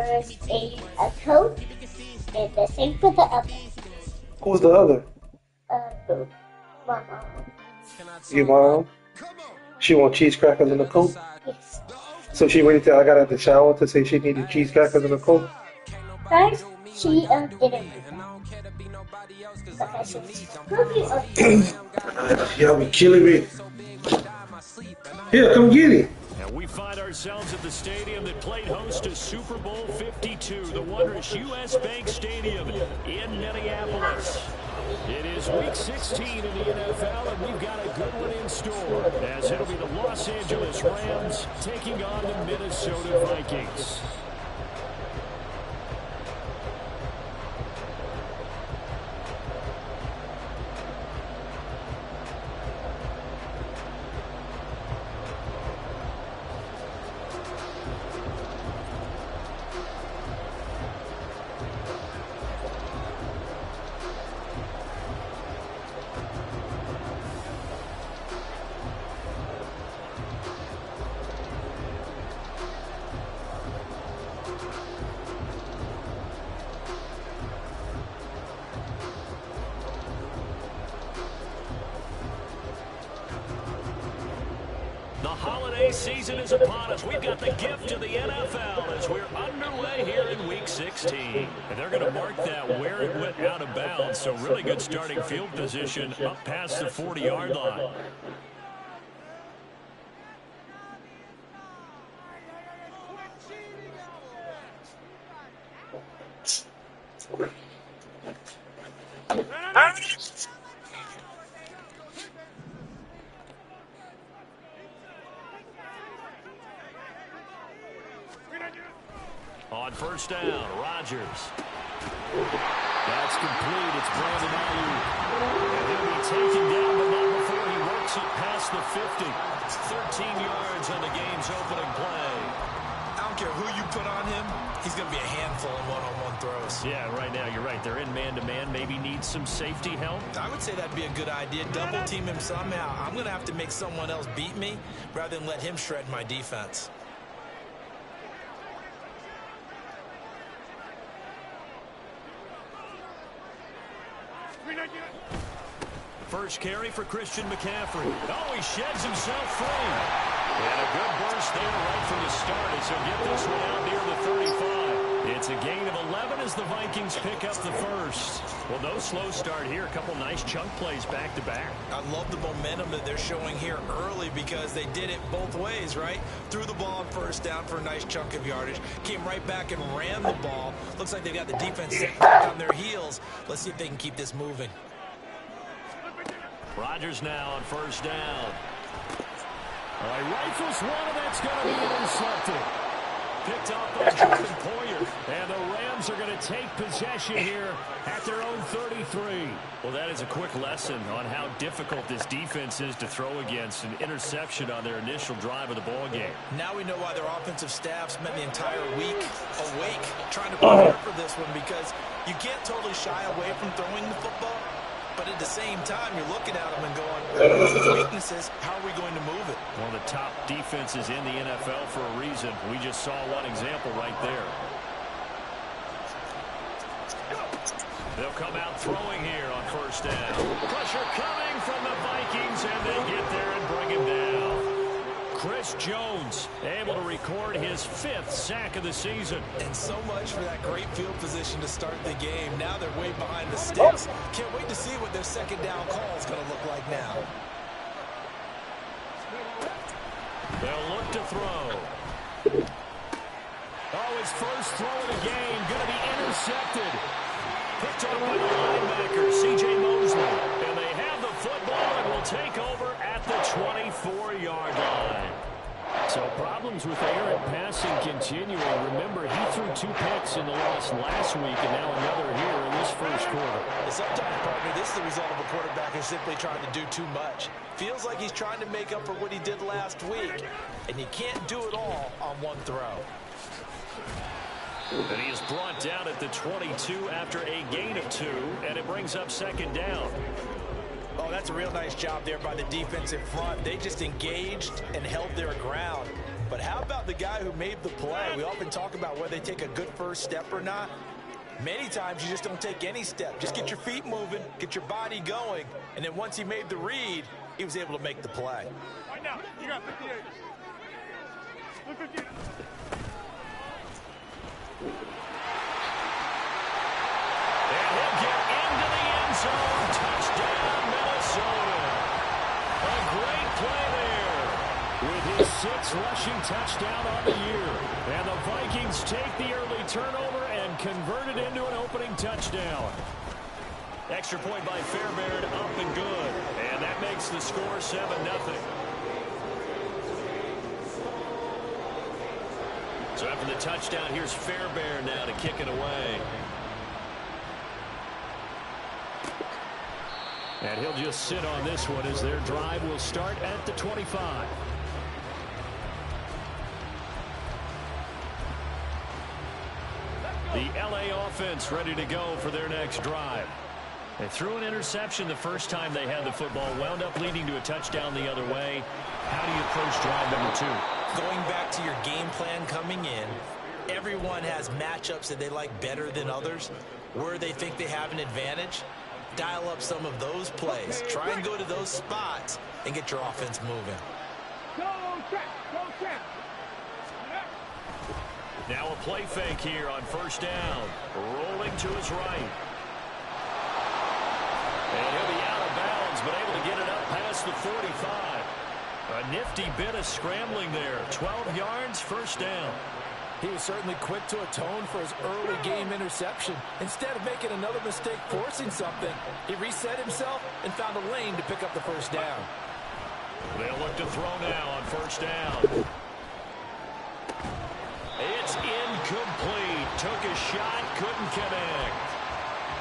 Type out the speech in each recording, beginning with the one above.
There's a coat, and the same for the other. Who's the other? My mom. Your mom? She want cheese crackers in a coat? Yes. So she waited till I got out the shower to say she needed cheese crackers in a coat? First, she didn't do that. Because she was probably Y'all be killing me. Here, come get it. And we find ourselves at the stadium that played host to Super Bowl 52, the wondrous U.S. Bank Stadium in Minneapolis. It is Week 16 in the NFL, and we've got a good one in store, as it'll be the Los Angeles Rams taking on the Minnesota Vikings. The holiday season is upon us. We've got the gift of the NFL as we're underway here in Week 16. And they're going to mark that where it went out of bounds. So really good starting field position up past the 40-yard line. On first down, Rodgers. That's complete. It's Brandon Ayuk. And he'll be taken down, but not before he works it past the 50. 13 yards on the game's opening play. I don't care who you put on him, he's going to be a handful in one-on-one throws. Yeah, right now you're right. They're in man-to-man. Maybe needs some safety help. I would say that'd be a good idea. Double team him somehow. I'm going to have to make someone else beat me rather than let him shred my defense. First carry for Christian McCaffrey. Oh, he sheds himself free. And a good burst there right from the start as he'll get this one out near the 35. It's a gain of 11 as the Vikings pick up the first. Well, no slow start here. A couple nice chunk plays back-to-back. I love the momentum that they're showing here early because they did it both ways, right? Threw the ball on first down for a nice chunk of yardage. Came right back and ran the ball. Looks like they got the defense set back on their heels. Let's see if they can keep this moving. Rodgers now on first down. All right, rifles one, and that's going to be intercepted. Picked up by Jordan Poyer. And the Rams are going to take possession here at their own 33. Well, that is a quick lesson on how difficult this defense is to throw against. An interception on their initial drive of the ball game. Now we know why their offensive staff spent the entire week awake trying to prepare for this one, because you can't totally shy away from throwing the football. But at the same time, you're looking at them and going, what's his weaknesses? How are we going to move it? One of the top defenses in the NFL for a reason. We just saw one example right there. They'll come out throwing here on first down. Pressure coming from the Vikings, and they get there and bring him down. Chris Jones able to record his 5th sack of the season. And so much for that great field position to start the game. Now they're way behind the sticks. Can't wait to see what their second down call is going to look like now. They'll look to throw. Oh, his first throw of the game going to be intercepted. Picked up by the linebacker, C.J. Mosley. And they have the football and will take over at the 24-yard line. So problems with errant passing continuing. Remember, he threw 2 picks in the loss last week, and now another here in this first quarter. Sometimes, partner, this is the result of a quarterback who's simply trying to do too much. Feels like he's trying to make up for what he did last week, and you can't do it all on one throw. And he is brought down at the 22 after a gain of 2, and it brings up second down. Oh, that's a real nice job there by the defensive front. They just engaged and held their ground. But how about the guy who made the play? We often talk about whether they take a good first step or not. Many times you just don't take any step. Just get your feet moving, get your body going, and then once he made the read, he was able to make the play. Right now, you got 58. Look 58. And he'll get into the end zone. Touchdown, Minnesota. A great play there with his 6th rushing touchdown on the year. And the Vikings take the early turnover and convert it into an opening touchdown. Extra point by Fairbairn, up and good. And that makes the score 7-0. So after the touchdown, here's Fairbairn now to kick it away. And he'll just sit on this one as their drive will start at the 25. The LA offense ready to go for their next drive. They threw an interception the first time they had the football, wound up leading to a touchdown the other way. How do you approach drive number 2? Going back to your game plan coming in, everyone has matchups that they like better than others. Where they think they have an advantage, dial up some of those plays. Try and go to those spots and get your offense moving. Go track, go track. Now a play fake here on first down. Rolling to his right. And he'll be out of bounds, but able to get it up past the 45. A nifty bit of scrambling there. 12 yards, first down. He was certainly quick to atone for his early game interception. Instead of making another mistake forcing something, he reset himself and found a lane to pick up the first down. They'll look to throw now on first down. It's incomplete. Took a shot, couldn't connect.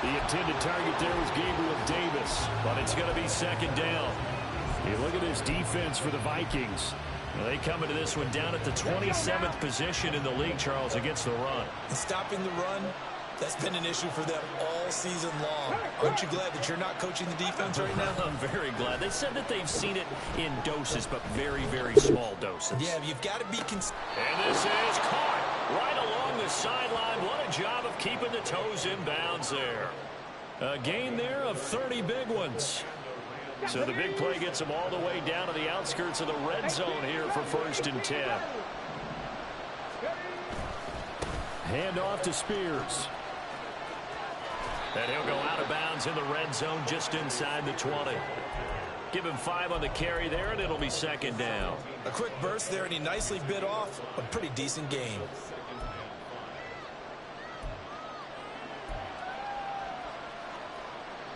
The intended target there was Gabriel Davis, but it's going to be second down. You look at this defense for the Vikings. They come into this one down at the 27th position in the league, Charles, against the run. And stopping the run, that's been an issue for them all season long. Aren't you glad that you're not coaching the defense right now? I'm very glad. They said that they've seen it in doses, but very, very small doses. Yeah, you've got to be And this is caught right along the sideline. What a job of keeping the toes in bounds there. A gain there of 30 big ones. So the big play gets them all the way down to the outskirts of the red zone here for 1st and 10. Hand off to Spears. And he'll go out of bounds in the red zone just inside the 20. Give him 5 on the carry there, and it'll be second down. A quick burst there, and he nicely bit off a pretty decent gain.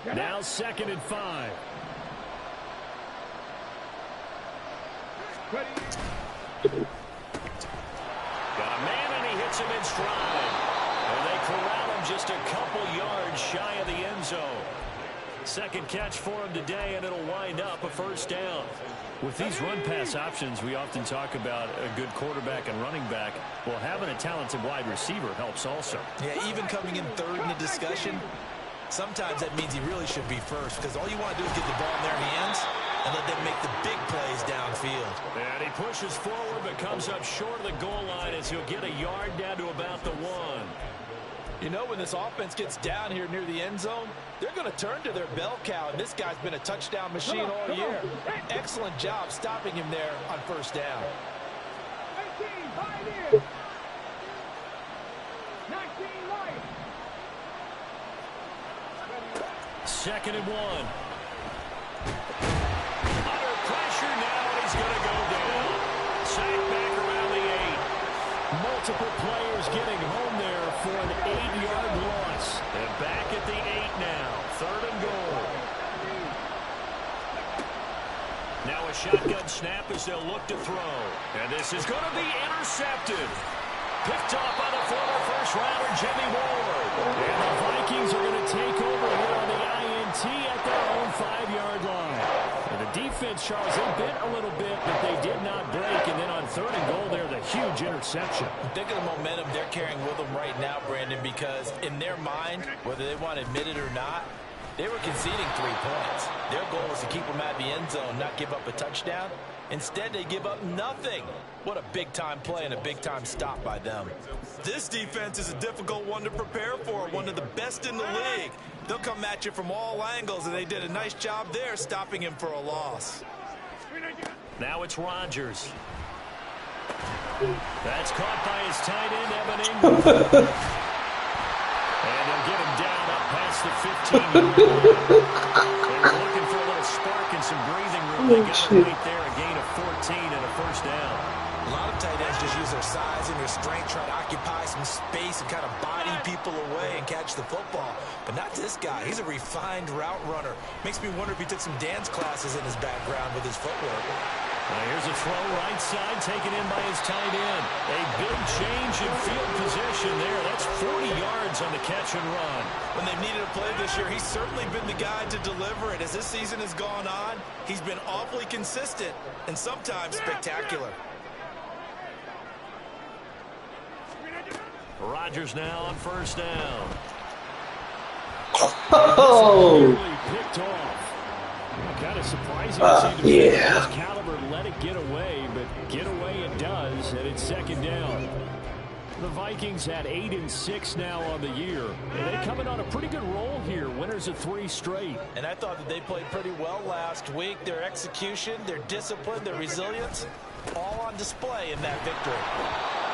Now 2nd and 5. Ready. Got a man, and he hits him in stride. And they corral him just a couple yards shy of the end zone. Second catch for him today, and it'll wind up a first down. With these run-pass options, we often talk about a good quarterback and running back. Well, having a talented wide receiver helps also. Yeah, even coming in third in the discussion, sometimes that means he really should be first, because all you want to do is get the ball in their hands and let them make the big plays downfield. And he pushes forward but comes up short of the goal line as he'll get a yard down to about the 1. You know, when this offense gets down here near the end zone, they're going to turn to their bell cow, and this guy's been a touchdown machine all year. Excellent job stopping him there on first down. 18, 5 in. 19, right. 2nd and 1. Under pressure now, and he's going to go down. Sacked back around the 8. Multiple players getting home there for an 8-yard loss. And back at the 8 now. 3rd and goal. Now a shotgun snap as they'll look to throw. And this is going to be intercepted. Picked off by the former first-rounder Jimmy Ward. And the Vikings are going to take over here on the INT at their own 5-yard line. And the defense, Charles, they bit a little bit, but they did not break. And then on 3rd and goal, there's a huge interception. Think of the momentum they're carrying with them right now, Brandon, because in their mind, whether they want to admit it or not, they were conceding 3 points. Their goal was to keep them at the end zone, not give up a touchdown. Instead, they give up nothing. What a big-time play and a big-time stop by them. This defense is a difficult one to prepare for, one of the best in the league. They'll come at you from all angles, and they did a nice job there stopping him for a loss. Now it's Rodgers. That's caught by his tight end, Evan Ingram. And they'll get him down up past the 15-yard line. They were looking for a little spark and some breathing room. They got it right there, a gain of 14 and a first down. A lot of tight ends just use their size and their strength, try to occupy some space and kind of body people away and catch the football. But not this guy. He's a refined route runner. Makes me wonder if he took some dance classes in his background with his footwork. Now here's a throw right side taken in by his tight end. A big change in field position there. That's 40 yards on the catch and run. When they've needed a play this year, he's certainly been the guy to deliver it. As this season has gone on, he's been awfully consistent and sometimes spectacular. Rodgers now on first down. Oh! Picked off. Kind of surprising to see his caliber let it get away, but get away it does, and it's second down. The Vikings had 8-6 now on the year, and they're coming on a pretty good roll here. Winners of 3 straight. And I thought that they played pretty well last week. Their execution, their discipline, their resilience, all on display in that victory.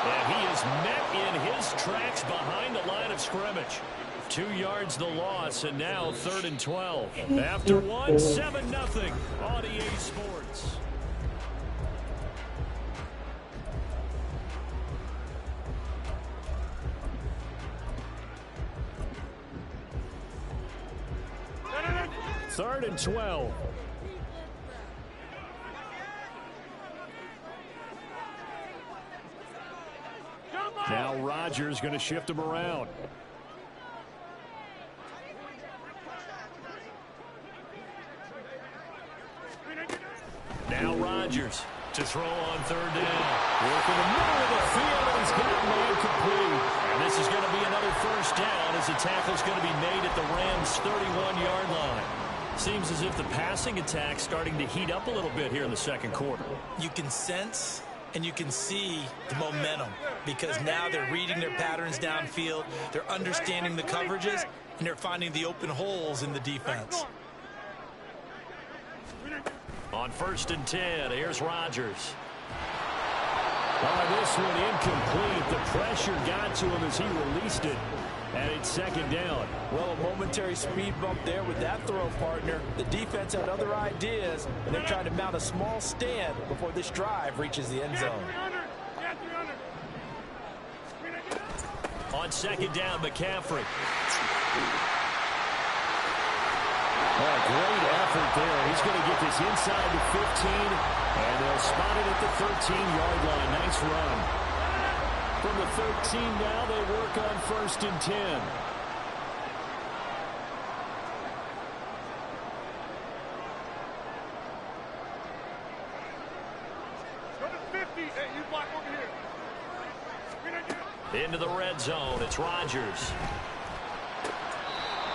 And he is met in his tracks behind the line of scrimmage. 2 yards the loss, and now 3rd and 12. After one, 7-0 on EA Sports. Third and 12. Now Rodgers going to shift him around. Now Rodgers to throw on 3rd down. Working the middle of the field, and he's got man complete. And this is going to be another first down as the tackle's going to be made at the Rams' 31-yard line. Seems as if the passing attack's starting to heat up a little bit here in the second quarter. You can sense and you can see the momentum because now they're reading their patterns downfield, they're understanding the coverages, and they're finding the open holes in the defense. On 1st and 10, here's Rodgers. This one incomplete. The pressure got to him as he released it, and it's second down. Well, a momentary speed bump there with that throw, partner. The defense had other ideas, and they're trying to mount a small stand before this drive reaches the end zone. On 2nd down, McCaffrey. Great effort there. He's going to get this inside the 15, and they'll spot it at the 13-yard line. Nice run. From the 13 now, they work on 1st and 10. Go to 50. Hey, you block over here. Into the red zone. It's Rodgers.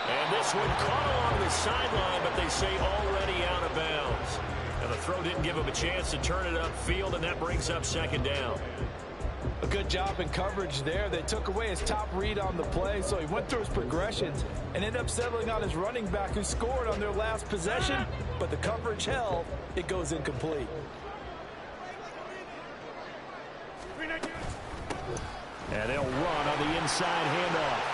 And this one caught along the sideline, but they say already out of bounds. And the throw didn't give him a chance to turn it upfield, and that brings up 2nd down. A good job in coverage there. They took away his top read on the play, so he went through his progressions and ended up settling on his running back who scored on their last possession, but the coverage held. It goes incomplete. And they'll run on the inside handoff.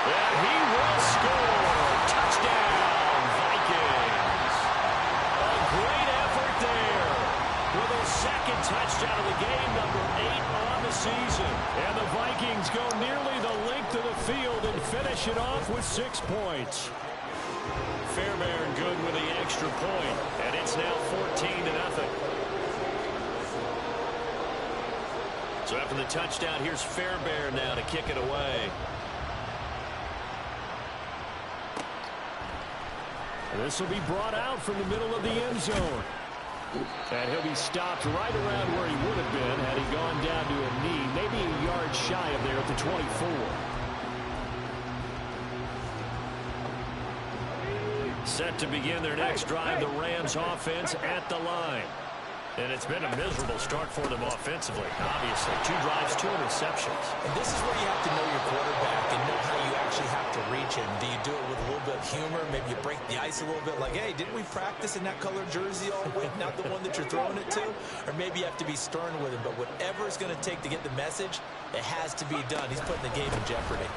And he will score. Touchdown, Vikings. A great effort there with a 2nd touchdown of the game, number 8 on the season. And the Vikings go nearly the length of the field and finish it off with 6 points. Fairbairn good with the extra point, and it's now 14-0. So after the touchdown, here's Fairbairn now to kick it away. This will be brought out from the middle of the end zone. And he'll be stopped right around where he would have been had he gone down to a knee, maybe a yard shy of there at the 24. Set to begin their next drive, the Rams offense at the line. And it's been a miserable start for them offensively. Obviously, 2 drives, 2 interceptions. And this is where you have to know your quarterback and know how you actually have to reach him. Do you do it with a little bit of humor? Maybe you break the ice a little bit like, hey, didn't we practice in that color jersey all week, not the one that you're throwing it to? Or maybe you have to be stern with him. But whatever it's going to take to get the message, it has to be done. He's putting the game in jeopardy.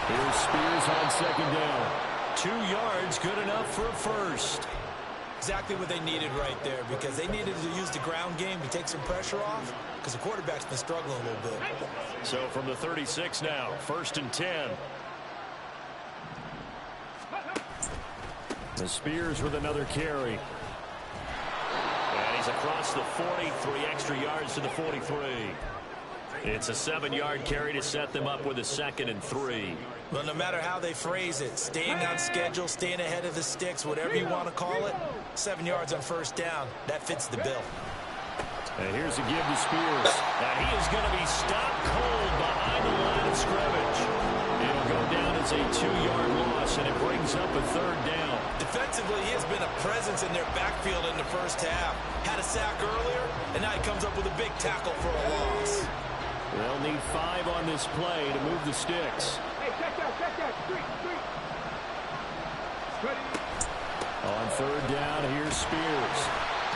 Here's Spears on second down. 2 yards, good enough for a first. Exactly what they needed right there, because they needed to use the ground game to take some pressure off, because the quarterback's been struggling a little bit. So from the 36 now, 1st and 10. The Spears with another carry. And he's across the 40, 3 extra yards to the 43. It's a 7-yard carry to set them up with a 2nd and 3. Well, no matter how they phrase it, staying on schedule, staying ahead of the sticks, whatever you want to call it, 7 yards on 1st down, that fits the bill. And here's a give to Spears. And he is going to be stopped cold behind the line of scrimmage. It'll go down as a 2-yard loss, and it brings up a 3rd down. Defensively, he has been a presence in their backfield in the first half. Had a sack earlier, and now he comes up with a big tackle for a loss. They'll need 5 on this play to move the sticks. Hey, check that. Street. Ready. On 3rd down, here's Spears.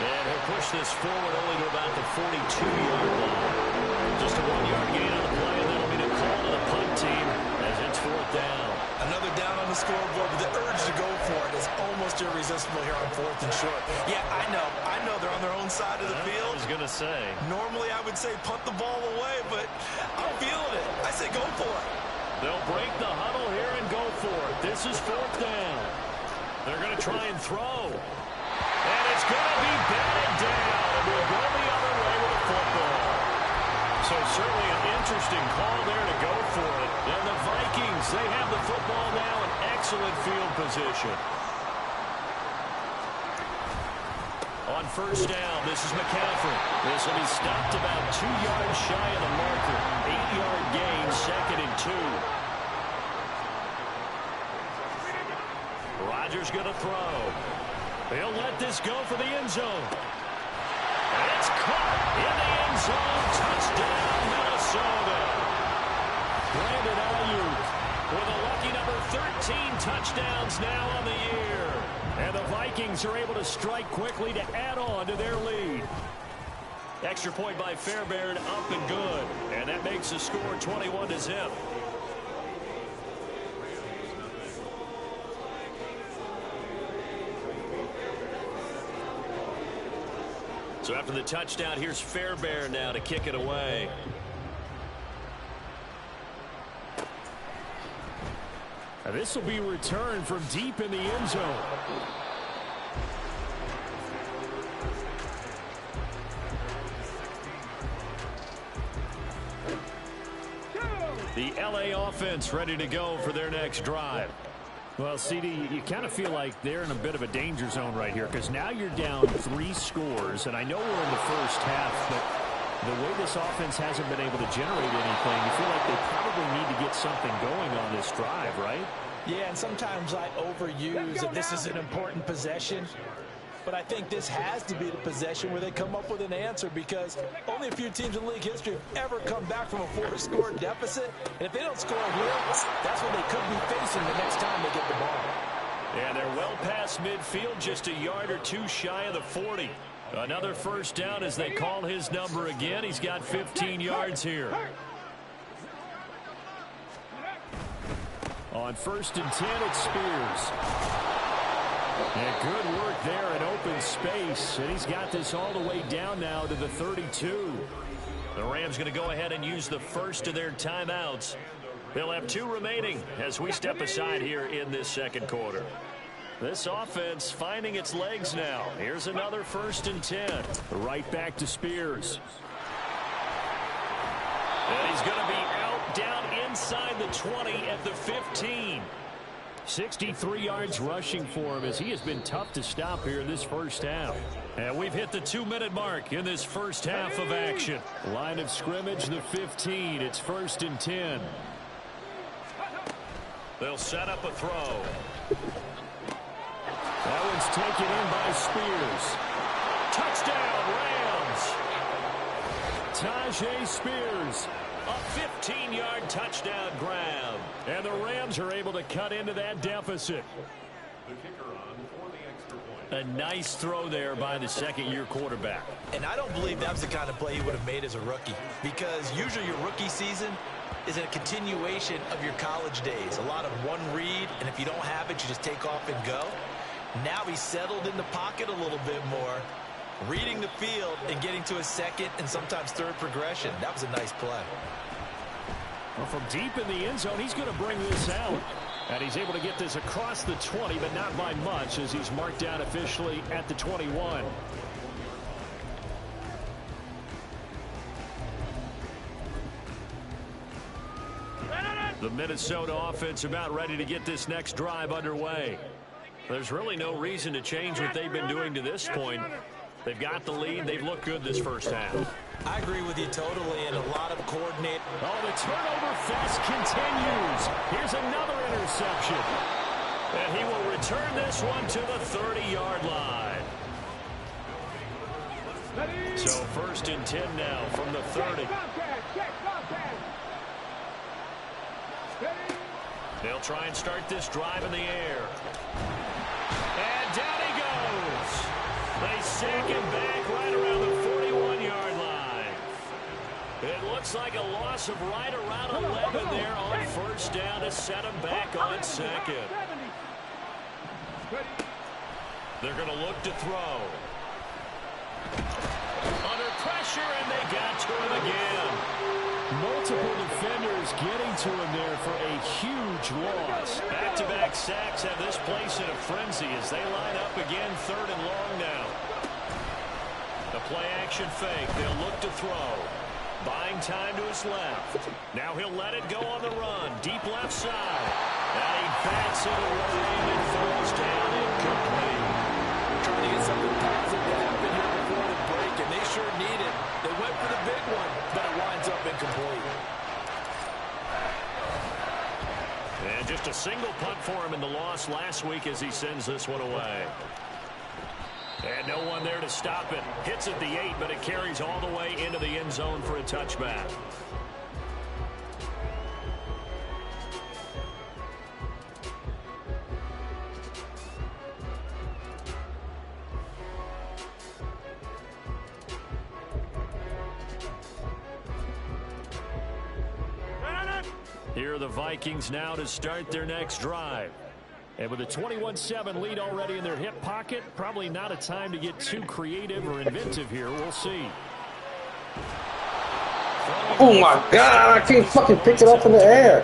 And he'll push this forward only to about the 42-yard line. Just a 1-yard gain on the play, and that'll be the call to the punt team as it's 4th down. Another down on the scoreboard, but the urge to go for it is almost irresistible here on 4th and short. Yeah, I know they're on their own side of the field. I was going to say. Normally I would say punt the ball away, but I'm feeling it. I say go for it. They'll break the huddle here and go for it. This is 4th down. They're going to try and throw. And it's going to be batted down. And we'll go the other way with a football. So certainly an interesting call there to go for it. And the Vikings, they have the football now in excellent field position. On 1st down, this is McCaffrey. This will be stopped about 2 yards shy of the marker. 8-yard gain, 2nd and 2. Rodgers going to throw. He'll let this go for the end zone. And it's caught in the end zone. Touchdown, Minnesota. Brandon Ayuk with a lucky number 13 touchdowns now on the year. And the Vikings are able to strike quickly to add on to their lead. Extra point by Fairbairn, up and good. And that makes the score 21-0. So after the touchdown, here's Fairbairn now to kick it away. Now this will be returned from deep in the end zone. The LA offense ready to go for their next drive. Well, CD, you kind of feel like they're in a bit of a danger zone right here because now you're down 3 scores, and I know we're in the first half, but the way this offense hasn't been able to generate anything, you feel like they probably need to get something going on this drive, right? Yeah, and sometimes I overuse that this is an important possession. But I think this has to be the possession where they come up with an answer, because only a few teams in league history have ever come back from a 4-score deficit. And if they don't score here, that's what they could be facing the next time they get the ball. And they're well past midfield, just a yard or 2 shy of the 40. Another first down as they call his number again. He's got 15 yards here. On 1st and 10, it's Spears. And good work there in open space. And he's got this all the way down now to the 32. The Rams going to go ahead and use the first of their timeouts. They'll have 2 remaining as we step aside here in this second quarter. This offense finding its legs now. Here's another 1st and 10. Right back to Spears. And he's going to be out down inside the 20 at the 15. 63 yards rushing for him as he has been tough to stop here in this first half. And we've hit the 2-minute mark in this first half of action. Line of scrimmage, the 15. It's 1st and 10. They'll set up a throw. That one's taken in by Spears. Touchdown, Rams. Tajay Spears, a 15-yard touchdown grab. And the Rams are able to cut into that deficit. The kicker on for the extra point. A nice throw there by the second-year quarterback. And I don't believe that was the kind of play he would have made as a rookie, because usually your rookie season is a continuation of your college days. A lot of one read, and if you don't have it, you just take off and go. Now he's settled in the pocket a little bit more, reading the field and getting to a second and sometimes third progression. That was a nice play. Well, from deep in the end zone, he's going to bring this out. And he's able to get this across the 20, but not by much, as he's marked down officially at the 21. The Minnesota offense about ready to get this next drive underway. There's really no reason to change what they've been doing to this point. They've got the lead. They've looked good this first half. I agree with you totally, and a lot of coordinate. Oh, the turnover fest continues. Here's another interception. And he will return this one to the 30-yard line. So first and 10 now from the 30. They'll try and start this drive in the air. And down he goes. They sack him back right around the 41-yard line. It looks like a loss of right around 11 there on first down to set him back on second. They're going to look to throw. Under pressure, and they got to him again. Multiple defenders getting to him there for a huge loss. Back-to-back sacks have this place in a frenzy as they line up again, third and long now. The play-action fake. They'll look to throw. Buying time to his left. Now he'll let it go on the run. Deep left side. And he bats it away and falls down incomplete. Trying to get something positive to happen here before the break, and they sure need it. They went for the big one, but it winds up incomplete. And just a single punt for him in the loss last week as he sends this one away. And no one there to stop it. Hits at the 8, but it carries all the way into the end zone for a touchback. Here are the Vikings now to start their next drive. And with a 21-7 lead already in their hip pocket, probably not a time to get too creative or inventive here. We'll see. Oh my God, I can't fucking pick it up in the air.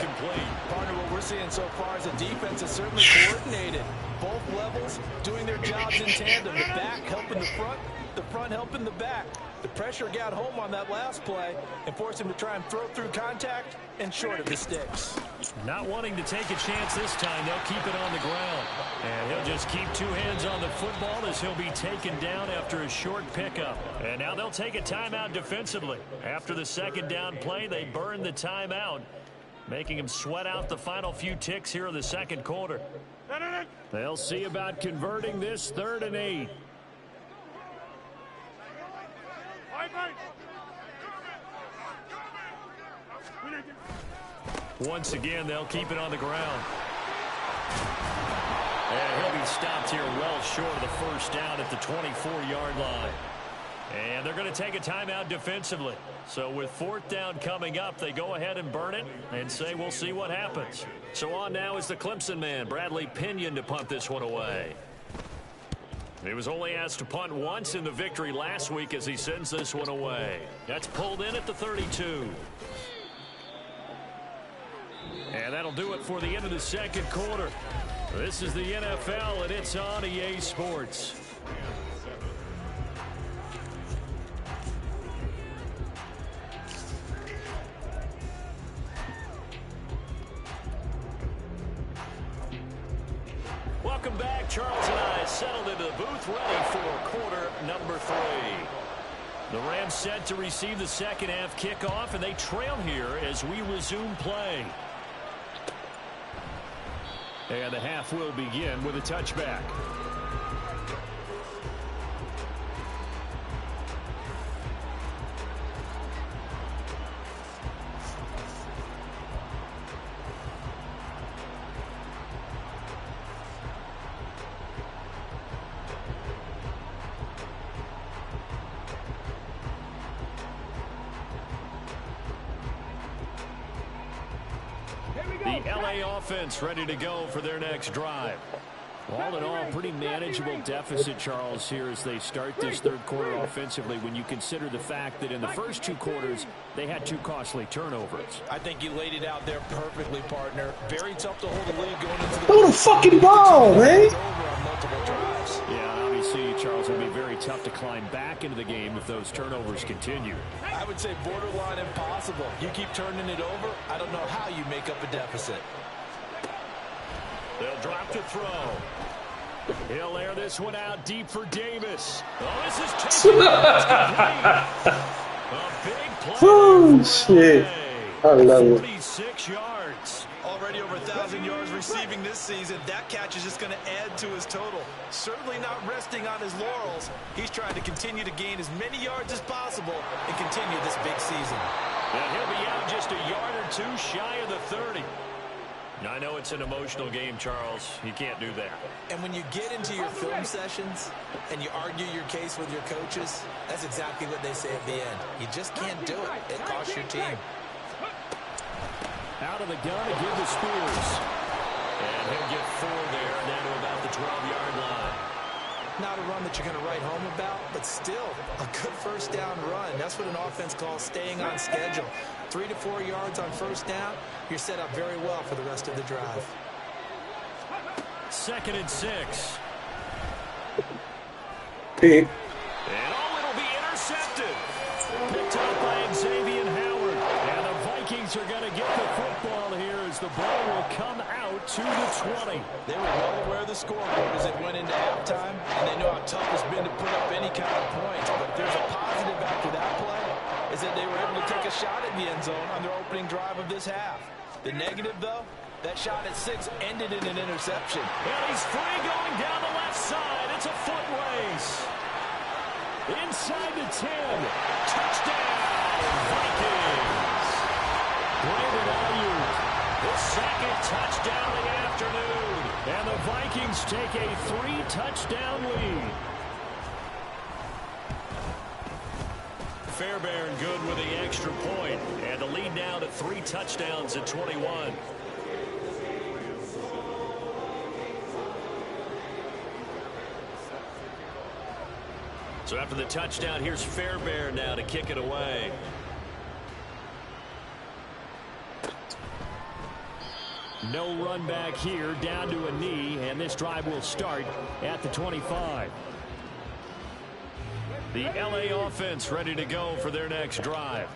Partner, what we're seeing so far is the defense is certainly coordinated. Both levels doing their jobs in tandem. The back helping the front helping the back. The pressure got home on that last play and forced him to try and throw through contact and short of the sticks. Not wanting to take a chance this time, they'll keep it on the ground. And he'll just keep two hands on the football as he'll be taken down after a short pickup. And now they'll take a timeout defensively. After the second down play, they burn the timeout, making him sweat out the final few ticks here in the second quarter. They'll see about converting this 3rd and 8. Once again, they'll keep it on the ground. And he'll be stopped here well short of the first down at the 24-yard line. And they're going to take a timeout defensively. So with 4th down coming up, they go ahead and burn it and say we'll see what happens. So on now is the Clemson man, Bradley Pinion, to punt this one away. He was only asked to punt once in the victory last week as he sends this one away. That's pulled in at the 32. And that'll do it for the end of the second quarter. This is the NFL, and it's on EA Sports. Welcome back. Charles and I settled into the booth ready for quarter number 3. The Rams set to receive the second half kickoff, and they trail here as we resume play. And the half will begin with a touchback. The LA offense ready to go for their next drive. All in all, pretty manageable deficit, Charles, here as they start this third quarter offensively when you consider the fact that in the first two quarters, they had 2 costly turnovers. I think you laid it out there perfectly, partner. Very tough to hold the lead going into the... Throw the fucking ball, man! Yeah, obviously, Charles, it would be very tough to climb back into the game if those turnovers continue. I would say borderline impossible. You keep turning it over, I don't know how you make up a deficit. They'll drop to throw. He'll air this one out deep for Davis. Oh, this is taken. A big play. Oh, shit. I love it. 46 yards. Already over 1,000 yards receiving this season. That catch is just going to add to his total. Certainly not resting on his laurels. He's trying to continue to gain as many yards as possible and continue this big season. And he'll be out just a yard or 2 shy of the 30. I know it's an emotional game, Charles. You can't do that. And when you get into your film sessions and you argue your case with your coaches, that's exactly what they say at the end. You just can't do it. It costs your team. Out of the gun to give to Spears. And he'll get 4 there, down to about the 12-yard line. Not a run that you're going to write home about, but still a good first down run. That's what an offense calls staying on schedule. 3 to 4 yards on first down, you're set up very well for the rest of the drive. 2nd and 6. Pick. And it'll be intercepted. Picked up by Xavier Howard. And the Vikings are going to get the football here as the ball will come out to the 20. They were well aware of the scoreboard as it went into halftime, and they know how tough it's been to put up any kind of points. But there's a positive after that play, is that they were able to take a shot at the end zone on their opening drive of this half. The negative, though, that shot at 6 ended in an interception. And he's free going down the left side. It's a foot race. Inside the 10. Touchdown, Vikings. Brandon Ayuk, his 2nd touchdown of the afternoon. And the Vikings take a 3-touchdown lead. Fairbairn good with the extra point. And the lead now to 3 touchdowns at 21. So after the touchdown, here's Fairbairn now to kick it away. No run back here, down to a knee, and this drive will start at the 25. The LA offense ready to go for their next drive.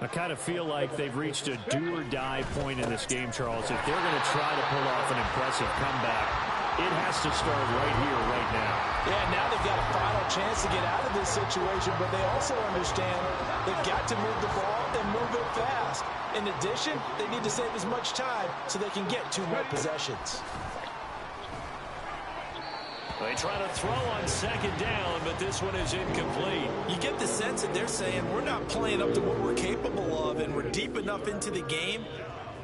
I kind of feel like they've reached a do-or-die point in this game, Charles. If they're going to try to pull off an impressive comeback, it has to start right here, right now. Yeah, now they've got a final chance to get out of this situation, but they also understand they've got to move the ball and move it fast. In addition, they need to save as much time so they can get 2 more possessions. They try to throw on 2nd down, but this one is incomplete. You get the sense that they're saying we're not playing up to what we're capable of, and we're deep enough into the game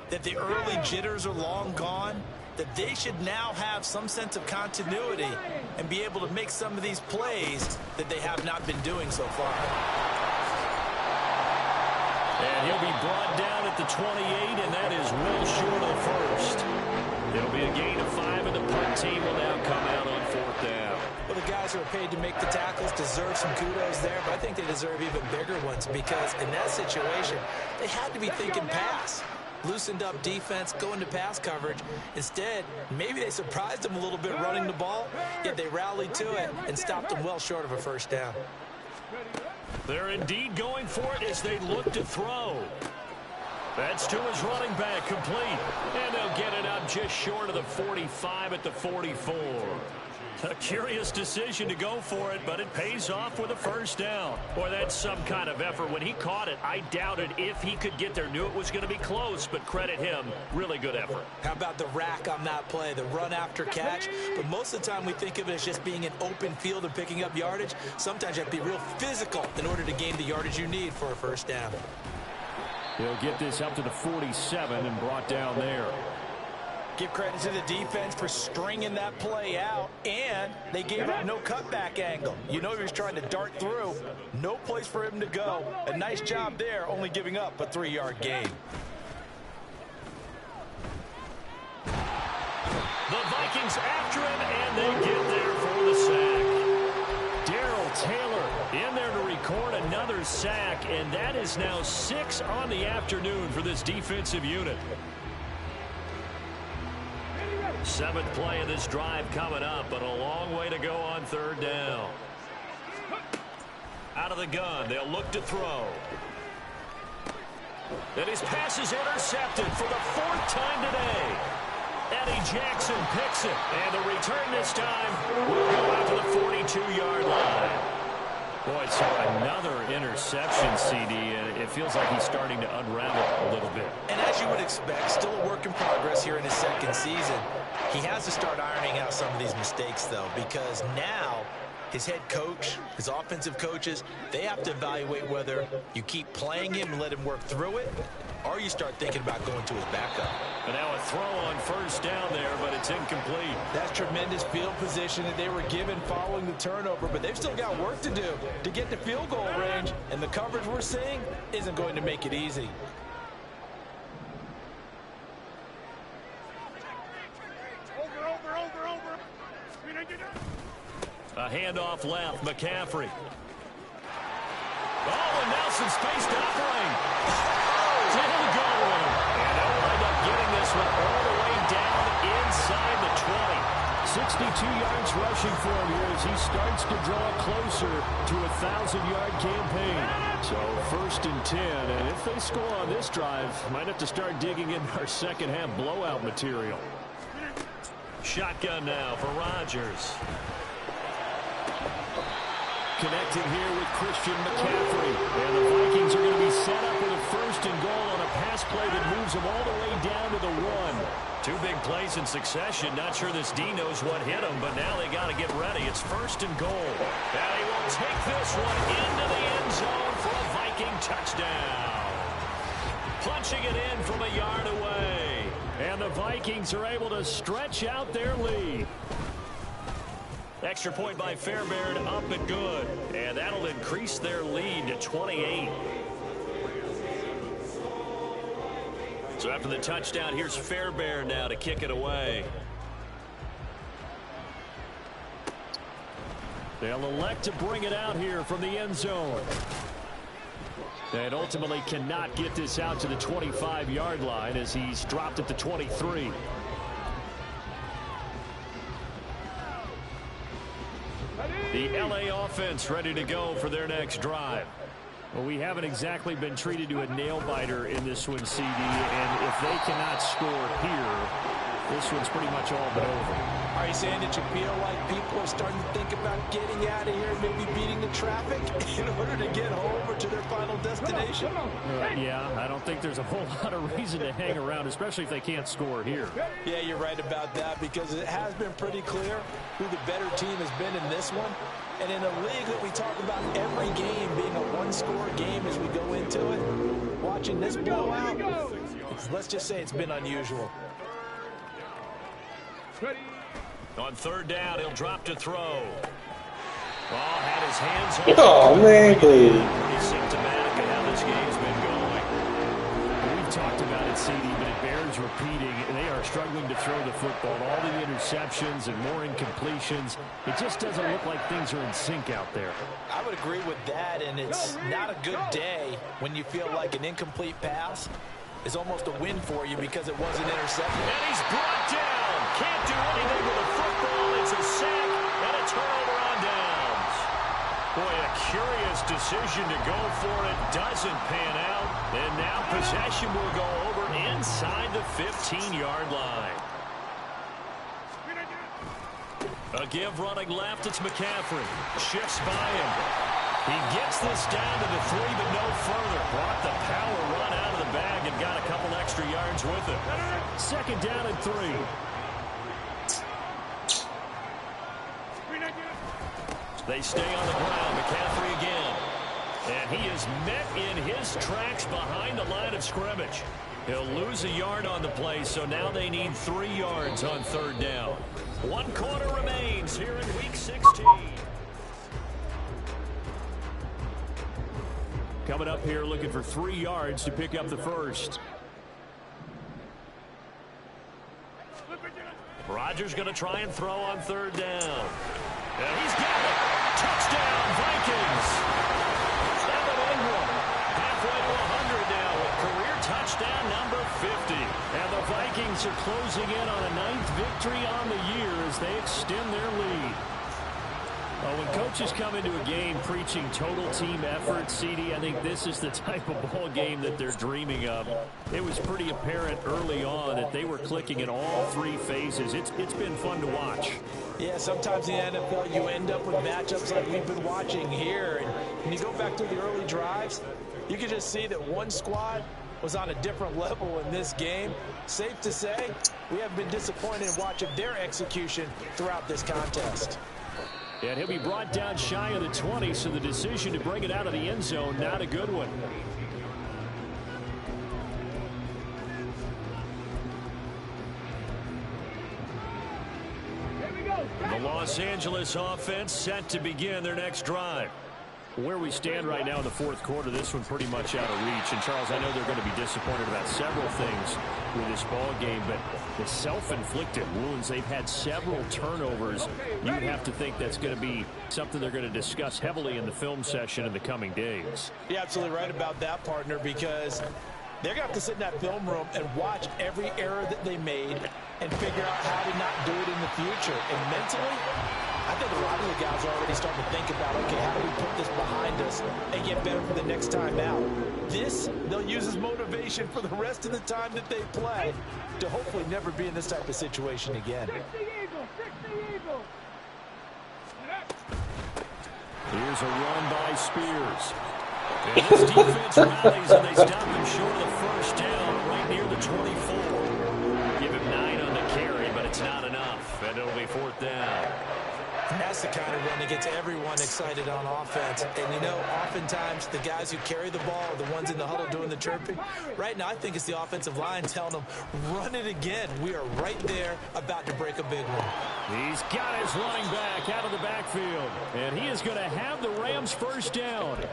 that the early jitters are long gone, that they should now have some sense of continuity and be able to make some of these plays that they have not been doing so far. And he'll be brought down at the 28, and that is well short of first. It'll be a gain of 5, and the punt team will now come out on 4th down. Well, the guys who are paid to make the tackles deserve some kudos there, but I think they deserve even bigger ones because in that situation, they had to be thinking pass. Loosened up defense, going to pass coverage. Instead, maybe they surprised them a little bit running the ball, yet they rallied to it and stopped them well short of a first down. They're indeed going for it as they look to throw. That's to his running back, complete. And they'll get it up just short of the 45 at the 44. A curious decision to go for it, but it pays off with a first down. Boy, that's some kind of effort. When he caught it, I doubted if he could get there. Knew it was going to be close, but credit him. Really good effort. How about the rack on that play, the run after catch? But most of the time we think of it as just being an open field and picking up yardage. Sometimes you have to be real physical in order to gain the yardage you need for a first down. He'll get this up to the 47 and brought down there. Give credit to the defense for stringing that play out, and they gave up no cutback angle. You know he was trying to dart through. No place for him to go. A nice job there, only giving up a 3-yard gain. The Vikings after him, and they get there for the sack. Darrell Taylor in there to record another sack, and that is now 6 on the afternoon for this defensive unit. 7th play of this drive coming up, but a long way to go on 3rd down. Out of the gun, they'll look to throw. And his pass is intercepted for the 4th time today. Eddie Jackson picks it, and the return this time will go out to the 42-yard line. Boy, so another interception, CD, and it feels like he's starting to unravel a little bit. And as you would expect, still a work in progress here in his 2nd season. He has to start ironing out some of these mistakes, though, because now his head coach, his offensive coaches, they have to evaluate whether you keep playing him and let him work through it, or you start thinking about going to his backup. And now a throw on 1st down there, but it's incomplete. That's tremendous field position that they were given following the turnover, but they've still got work to do to get to field goal range, and the coverage we're seeing isn't going to make it easy. A handoff left, McCaffrey. Oh, and Nelson spaced operate. Still going. And they'll wind up getting this one all the way down inside the 20. 62 yards rushing for him here as he starts to draw closer to a 1,000-yard campaign. So 1st and 10, and if they score on this drive, might have to start digging in our second-half blowout material. Shotgun now for Rodgers. Connecting here with Christian McCaffrey. And the Vikings are going to be set up with a 1st and goal on a pass play that moves them all the way down to the 1. 2 big plays in succession. Not sure this D knows what hit him, but now they got to get ready. It's 1st and goal. And he will take this one into the end zone for a Viking touchdown. Punching it in from a yard away. And the Vikings are able to stretch out their lead. Extra point by Fairbairn, up and good. And that'll increase their lead to 28. So after the touchdown, here's Fairbairn now to kick it away. They'll elect to bring it out here from the end zone. And ultimately cannot get this out to the 25-yard line as he's dropped at the 23. The LA offense ready to go for their next drive. Well, we haven't exactly been treated to a nail-biter in this one, CD, and if they cannot score here, this one's pretty much all but over. Are you saying that you feel like people are starting to think about getting out of here, maybe beating the traffic in order to get home or to their final destination? Yeah, I don't think there's a whole lot of reason to hang around, especially if they can't score here. Yeah, you're right about that, because it has been pretty clear who the better team has been in this one. And in a league that we talk about every game being a one-score game as we go into it, watching this blowout, let's just say it's been unusual. On 3rd down, he'll drop to throw. Ball had his hands on. Oh, man, please. It's symptomatic of how this game's been going. We've talked about it, CD, but it bears repeating. They are struggling to throw the football. All the interceptions and more incompletions. It just doesn't look like things are in sync out there. I would agree with that, and it's not a good day when you feel like an incomplete pass is almost a win for you because it wasn't intercepted. And he's brought down. Can't do anything with the football. It's a sack and a turnover on downs. Boy, a curious decision to go for it. Doesn't pan out. And now possession will go over inside the 15-yard line. A give running left. It's McCaffrey. Shifts by him. He gets this down to the 3, but no further. Brought the power run out of the bag and got a couple extra yards with it. Second down and 3. They stay on the ground. McCaffrey again. And he is met in his tracks behind the line of scrimmage. He'll lose a yard on the play, so now they need 3 yards on third down. 1 quarter remains here in Week 16. Coming up here looking for 3 yards to pick up the first. Rodgers going to try and throw on third down. And he's got it. Touchdown, Vikings. Evan Ingram halfway to 100 now with career touchdown number 50. And the Vikings are closing in on a 9th victory on the year as they extend their lead. Well, when coaches come into a game preaching total team effort, CD, I think this is the type of ball game that they're dreaming of. It was pretty apparent early on that they were clicking in all 3 phases. It's been fun to watch. Yeah, sometimes in the NFL you end up with matchups like we've been watching here. And when you go back to the early drives, you can just see that one squad was on a different level in this game. Safe to say, we have been disappointed in watching their execution throughout this contest. And he'll be brought down shy of the 20, so the decision to bring it out of the end zone, not a good one. The Los Angeles offense set to begin their next drive. Where we stand right now in the 4th quarter, this one pretty much out of reach. And, Charles, I know they're going to be disappointed about several things with this ball game, but the self-inflicted wounds, they've had several turnovers. You would have to think that's going to be something they're going to discuss heavily in the film session in the coming days. You're absolutely right about that, partner, because they're going to have to sit in that film room and watch every error that they made and figure out how to not do it in the future. And mentally, I think a lot of the guys are already starting to think about, okay, how do we put this behind us and get better for the next time out? This, they'll use as motivation for the rest of the time that they play to hopefully never be in this type of situation again. Here's a run by Spears. And this defense rallies, and they stop him short of the first down right near the 24. Give him 9 on the carry, but it's not enough, and it'll be 4th down. That's the kind of run that gets everyone excited on offense. And, you know, oftentimes the guys who carry the ball are the ones in the huddle doing the chirping. Right now, I think it's the offensive line telling them, run it again. We are right there about to break a big one. He's got his running back out of the backfield. And he is going to have the Rams first down.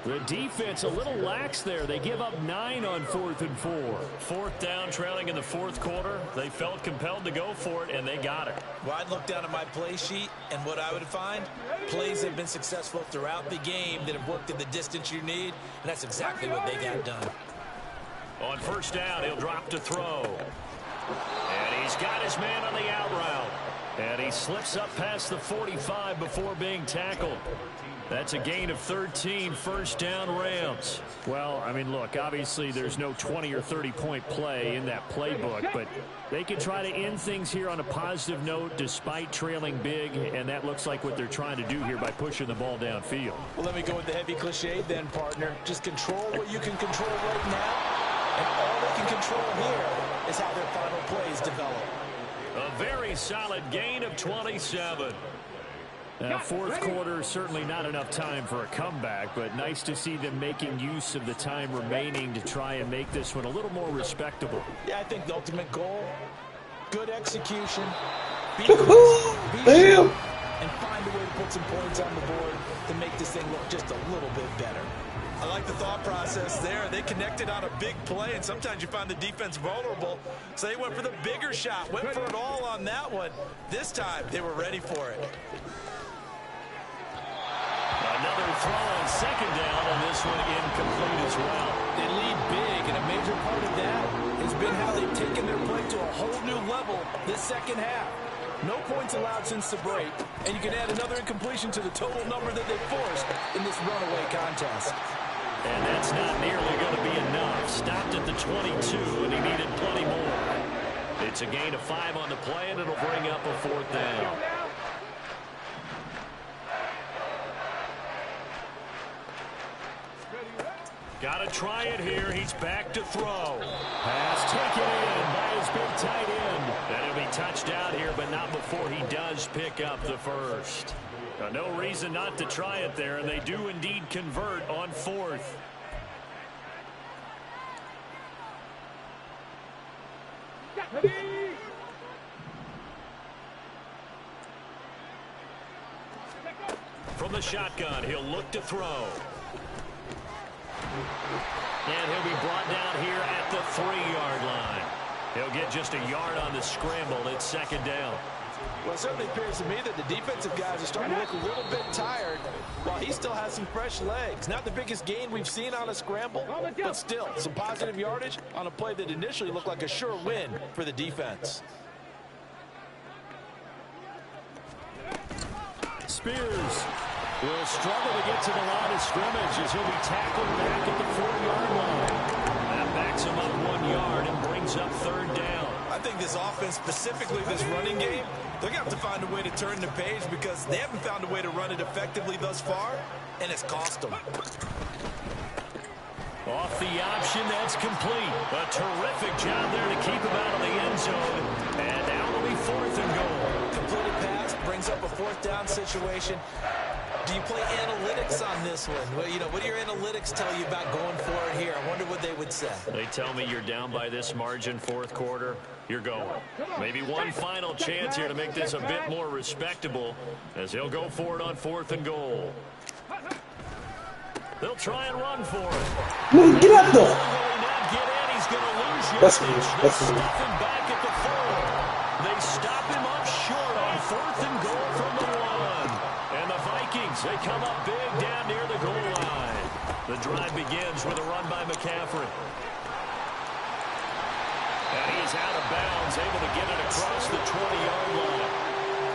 The defense a little lax there. They give up 9 on 4th and 4. 4th down, trailing in the 4th quarter. They felt compelled to go for it, and they got it. Well, I'd look down at my play sheet, and what I would find, plays have been successful throughout the game that have worked in the distance you need, and that's exactly what they got done. On first down, he'll drop to throw. And he's got his man on the out route. And he slips up past the 45 before being tackled. That's a gain of 13, first down Rams. Well, I mean, look, obviously there's no 20 or 30-point play in that playbook, but they can try to end things here on a positive note despite trailing big, and that looks like what they're trying to do here by pushing the ball downfield. Well, let me go with the heavy cliche then, partner. Just control what you can control right now, and all they can control here is how their final plays develop. A very solid gain of 27. Now, 4th quarter, certainly not enough time for a comeback, but nice to see them making use of the time remaining to try and make this one a little more respectable. Yeah, I think the ultimate goal, good execution, be quick, and find a way to put some points on the board to make this thing look just a little bit better. I like the thought process there. They connected on a big play, and sometimes you find the defense vulnerable, so they went for the bigger shot, went for it all on that one. This time, they were ready for it. Another throw on second down, and this one incomplete as well. They lead big, and a major part of that has been how they've taken their play to a whole new level this second half. No points allowed since the break, and you can add another incompletion to the total number that they forced in this runaway contest. And that's not nearly going to be enough. Stopped at the 22, and he needed plenty more. It's a gain of 5 on the play, and it'll bring up a 4th down. Got to try it here. He's back to throw. Pass taken in by his big tight end. And he'll be touched out here, but not before he does pick up the first. No reason not to try it there, and they do indeed convert on fourth. From the shotgun, he'll look to throw. And he'll be brought down here at the 3-yard line. He'll get just a yard on the scramble. It's second down. Well, it certainly appears to me that the defensive guys are starting to look a little bit tired while he still has some fresh legs. Not the biggest gain we've seen on a scramble, but still some positive yardage on a play that initially looked like a sure win for the defense. Spears will struggle to get to the line of scrimmage as he'll be tackled back at the 4-yard line. That backs him up 1 yard and brings up third down. I think this offense, specifically this running game, they're going to have to find a way to turn the page because they haven't found a way to run it effectively thus far, and it's cost them. Off the option, that's complete. A terrific job there to keep him out of the end zone. And now it'll be fourth and goal. Completed pass brings up a fourth down situation. Do you play analytics on this one? Well, you know, what do your analytics tell you about going for it here? I wonder what they would say. They tell me you're down by this margin, fourth quarter. You're going. Maybe one final chance here to make this a bit more respectable as he'll go for it on fourth and goal. They'll try and run for it. Man, get up there. He's going to lose That's yardage. me. They stuff him back at the 4. They stop him up short on fourth and goal from the 1. And the Vikings, they come up big down near the goal line. The drive begins with a run by McCaffrey. And he's out of bounds, able to get it across the 20-yard line.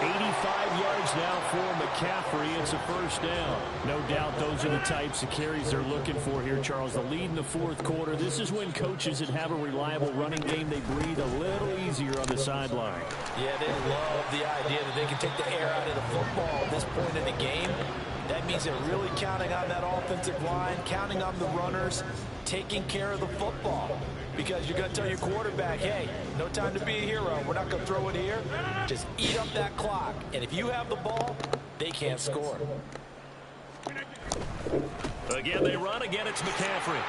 85 yards now for McCaffrey. It's a first down. No doubt those are the types of carries they're looking for here, Charles. The lead in the fourth quarter. This is when coaches that have a reliable running game, they breathe a little easier on the sideline. Yeah, they love the idea that they can take the air out of the football at this point in the game. That means they're really counting on that offensive line, counting on the runners, taking care of the football. Because you're going to tell your quarterback, hey, no time to be a hero. We're not going to throw it here. Just eat up that clock. And if you have the ball, they can't score. Again, they run. Again, it's McCaffrey.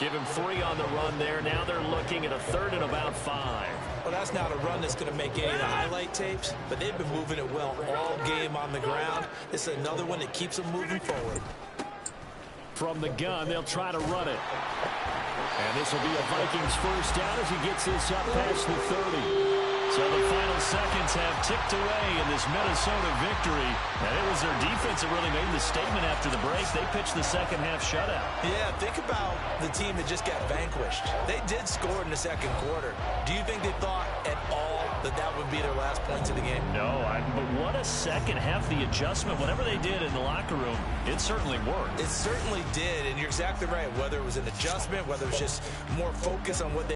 Give him 3 on the run there. Now they're looking at a third and about 5. Well, that's not a run that's going to make any of the highlight tapes, but they've been moving it well all game on the ground. This is another one that keeps them moving forward. From the gun, they'll try to run it. And this will be a Vikings first down as he gets this up past the 30. So the final seconds have ticked away in this Minnesota victory. And it was their defense that really made the statement after the break. They pitched the second half shutout. Yeah, think about the team that just got vanquished. They did score in the second quarter. Do you think they thought at all that that would be their last points of the game? No, but what a second half. The adjustment, whatever they did in the locker room, it certainly worked. It certainly did, and you're exactly right. Whether it was an adjustment, whether it was just more focus on what they